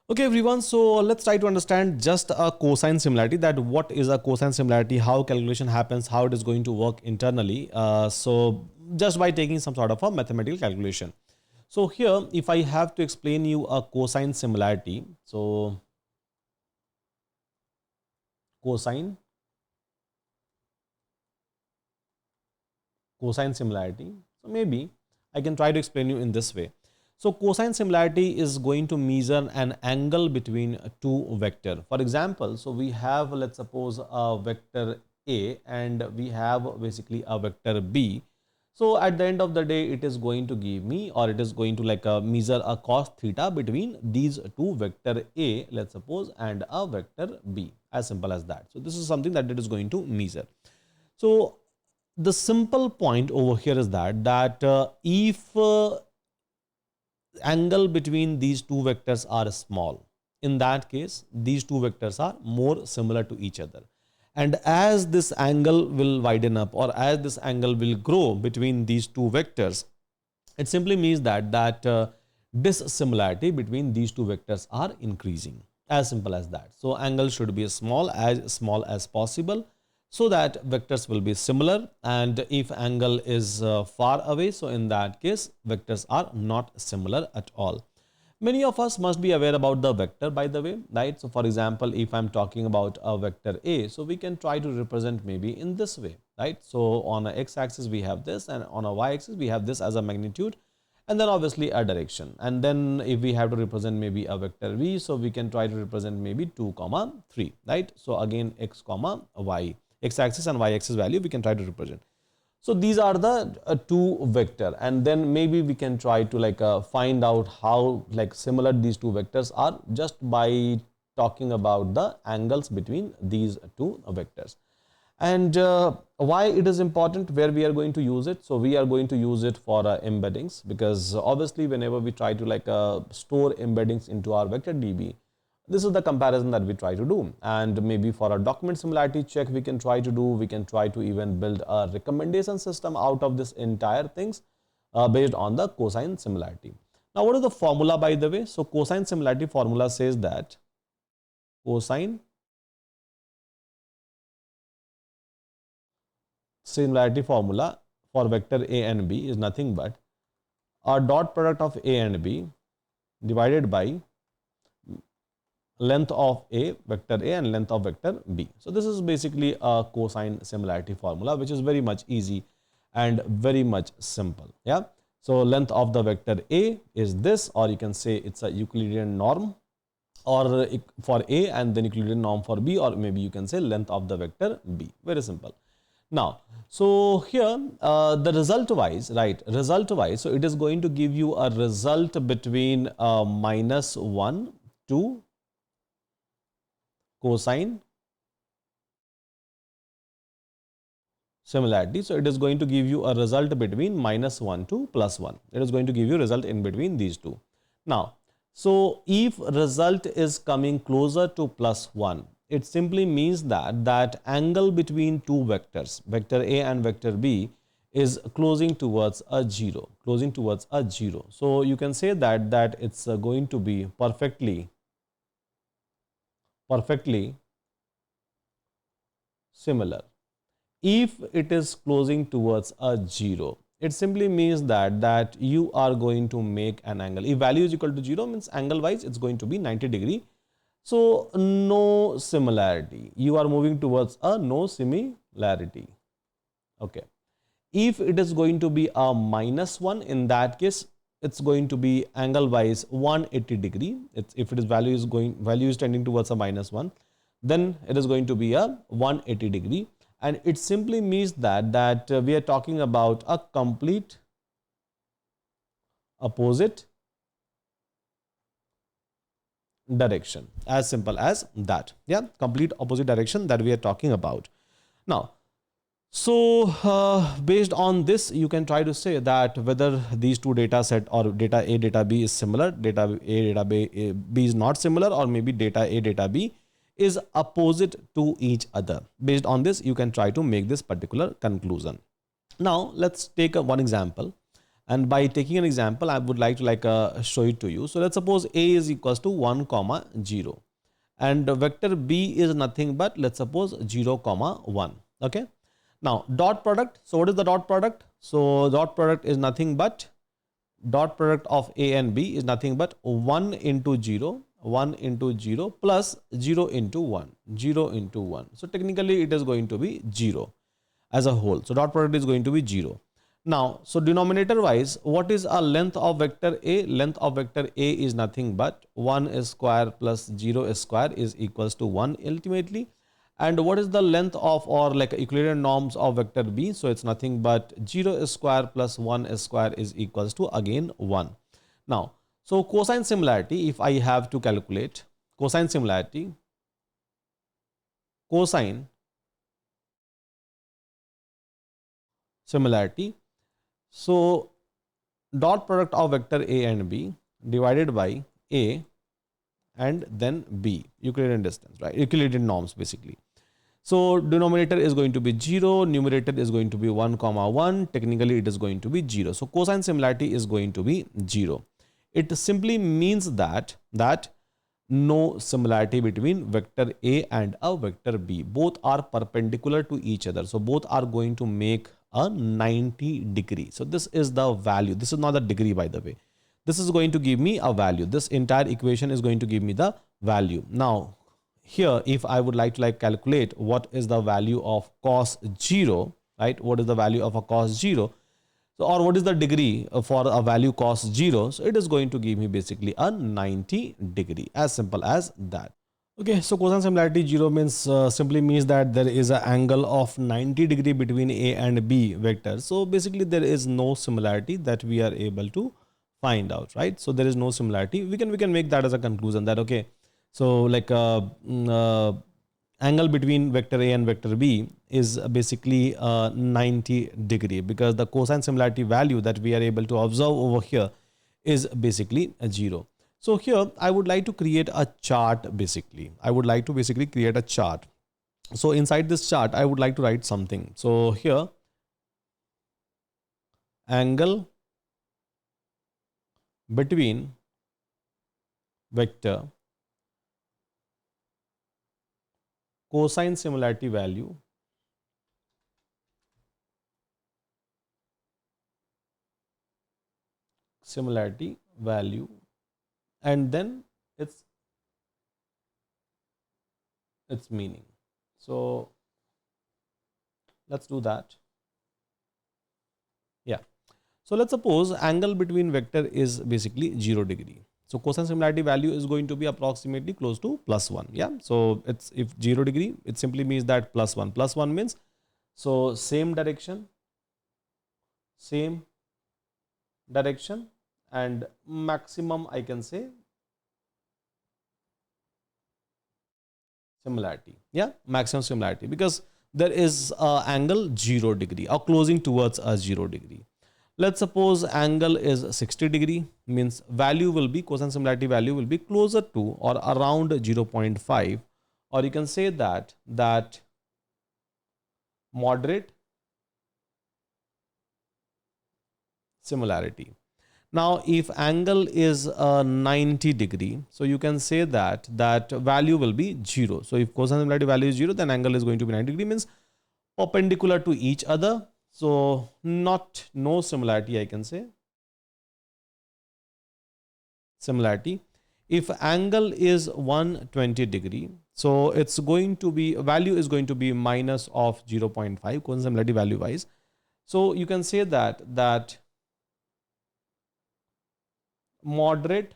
Okay, everyone. So let's try to understand just a cosine similarity. That what is a cosine similarity, how calculation happens, how it is going to work internally. So just by taking some sort of a mathematical calculation. So here, if I have to explain you a cosine similarity, so cosine similarity. So maybe I can try to explain you in this way. So cosine similarity is going to measure an angle between two vector. For example, so we have, let's suppose, a vector A and we have basically a vector B. So at the end of the day, it is going to give me, or it is going to like measure a cos theta between these two vector A, let's suppose, and a vector B, as simple as that. So this is something that it is going to measure. So the simple point over here is that if angle between these two vectors are small, in that case these two vectors are more similar to each other, and as this angle will widen up, or as this angle will grow between these two vectors, it simply means that dissimilarity between these two vectors are increasing, as simple as that. So angle should be small as possible, so that vectors will be similar, and if angle is far away, so in that case vectors are not similar at all. Many of us must be aware about the vector, by the way, right? So for example, if I'm talking about a vector A, so we can try to represent maybe in this way, right? So on a x-axis we have this, and on a y-axis we have this as a magnitude, and then obviously a direction. And then if we have to represent maybe a vector V, so we can try to represent maybe 2 comma 3, right? So again x comma y, x-axis and y-axis value we can try to represent. So these are the two vector, and then maybe we can try to like find out how like similar these two vectors are just by talking about the angles between these two vectors. And why it is important, where we are going to use it? So we are going to use it for embeddings, because obviously whenever we try to like store embeddings into our vector DB, this is the comparison that we try to do. And maybe for a document similarity check we can try to do, we can try to even build a recommendation system out of this entire things based on the cosine similarity. Now what is the formula, by the way? So cosine similarity formula says that cosine similarity formula for vector A and B is nothing but a dot product of A and B divided by length of A, vector A, and length of vector B. So this is basically a cosine similarity formula, which is very much easy and very much simple. Yeah. So length of the vector A is this, or you can say it's a Euclidean norm or for A, and then Euclidean norm for B, or maybe you can say length of the vector B. Very simple. Now, so here the result wise, right, result wise, so it is going to give you a result between -1 to cosine similarity. So it is going to give you a result between -1 to +1. It is going to give you result in between these two. Now, so if result is coming closer to +1, it simply means that angle between two vectors, vector A and vector B, is closing towards a 0, closing towards a 0. So you can say that it's going to be perfectly similar. If it is closing towards a 0, it simply means that you are going to make an angle. If value is equal to 0, means angle wise it's going to be 90 degree. So no similarity. You are moving towards a no similarity. Okay. If it is going to be a -1, in that case it's going to be angle wise 180 degree. If it is value is tending towards a -1, then it is going to be a 180 degree. And it simply means that we are talking about a complete opposite direction, as simple as that. Yeah, complete opposite direction that we are talking about. Now, so based on this, you can try to say that whether these two data set, or data A, data B is similar, data A, data B is not similar, or maybe data A, data B is opposite to each other. Based on this, you can try to make this particular conclusion. Now let's take one example, And by taking an example, I would like to show it to you. So let's suppose A is equals to 1 comma 0 and vector B is nothing but, let's suppose, 0 comma 1. Okay. Now dot product. So what is the dot product? So dot product is nothing but, dot product of A and B is nothing but 1 into 0, 1 into 0 plus 0 into 1, 0 into 1. So technically it is going to be 0 as a whole. So dot product is going to be 0. Now, so denominator wise, what is a length of vector A? Length of vector A is nothing but 1 square plus 0 square is equals to 1 ultimately. And what is the length of, or like equivalent norms of vector B? So it's nothing but 0 square plus 1 square is equals to again 1. Now, so cosine similarity, if I have to calculate cosine similarity, cosine similarity. So dot product of vector A and B divided by A and then B, Euclidean distance, right? Euclidean norms basically. So denominator is going to be 0, numerator is going to be 1 comma 1, technically it is going to be 0. So cosine similarity is going to be 0. It simply means that no similarity between vector A and a vector B. Both are perpendicular to each other. So both are going to make a 90 degree. So this is the value. This is not the degree, by the way. This is going to give me a value. This entire equation is going to give me the value. Now, here, if I would like to calculate what is the value of cos 0, right? What is the value of a cos 0? So, or what is the degree for a value cos 0? So, it is going to give me basically a 90 degree, as simple as that. Okay, so cosine similarity 0 means simply means that there is an angle of 90 degree between A and B vector. So, basically there is no similarity that we are able to find out, right? So, there is no similarity. We can make that as a conclusion that, okay, so angle between vector A and vector B is basically 90 degree, because the cosine similarity value that we are able to observe over here is basically a 0. So here I would like to create a chart basically. I would like to basically create a chart. So inside this chart, I would like to write something. So here, angle between vector cosine similarity value and then its meaning. So let's do that. Yeah. So let's suppose angle between vector is basically 0 degree. So cosine similarity value is going to be approximately close to +1. Yeah. So it's, if 0 degree, it simply means that +1. +1 means, so same direction and maximum, I can say, similarity. Yeah, maximum similarity, because there is angle 0 degree or closing towards a 0 degree. Let's suppose angle is 60 degree, means value will be, cosine similarity value will be closer to or around 0.5, or you can say that moderate similarity. Now, if angle is 90 degree, so you can say that value will be 0. So if cosine similarity value is 0, then angle is going to be 90 degree, means perpendicular to each other. So no similarity, I can say. Similarity. If angle is 120 degree, so it's going to be, value is going to be minus of 0.5 cosine similarity value wise. So you can say that moderate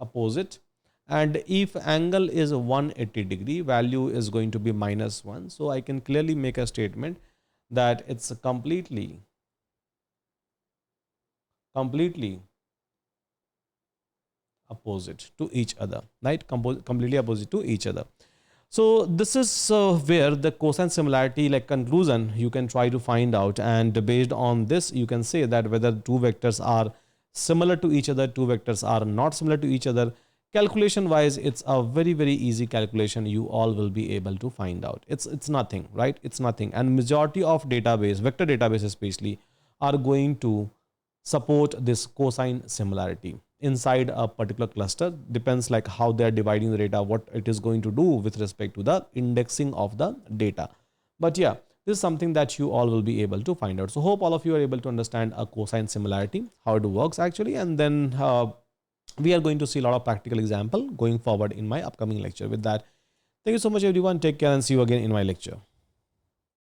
opposite, and if angle is 180 degree, value is going to be -1. So I can clearly make a statement that it's completely opposite to each other, right? Completely opposite to each other. So this is where the cosine similarity, like conclusion, you can try to find out, and based on this you can say that whether two vectors are similar to each other, two vectors are not similar to each other. calculation wise, it's a very easy calculation. You all will be able to find out. It's nothing, right? It's nothing. And majority of database, vector database especially, are going to support this cosine similarity inside a particular cluster. Depends like how they are dividing the data, what it is going to do with respect to the indexing of the data. But yeah, this is something that you all will be able to find out. So hope all of you are able to understand a cosine similarity, how it works actually. And then we are going to see a lot of practical example going forward in my upcoming lecture. With that, thank you so much everyone. Take care and see you again in my lecture.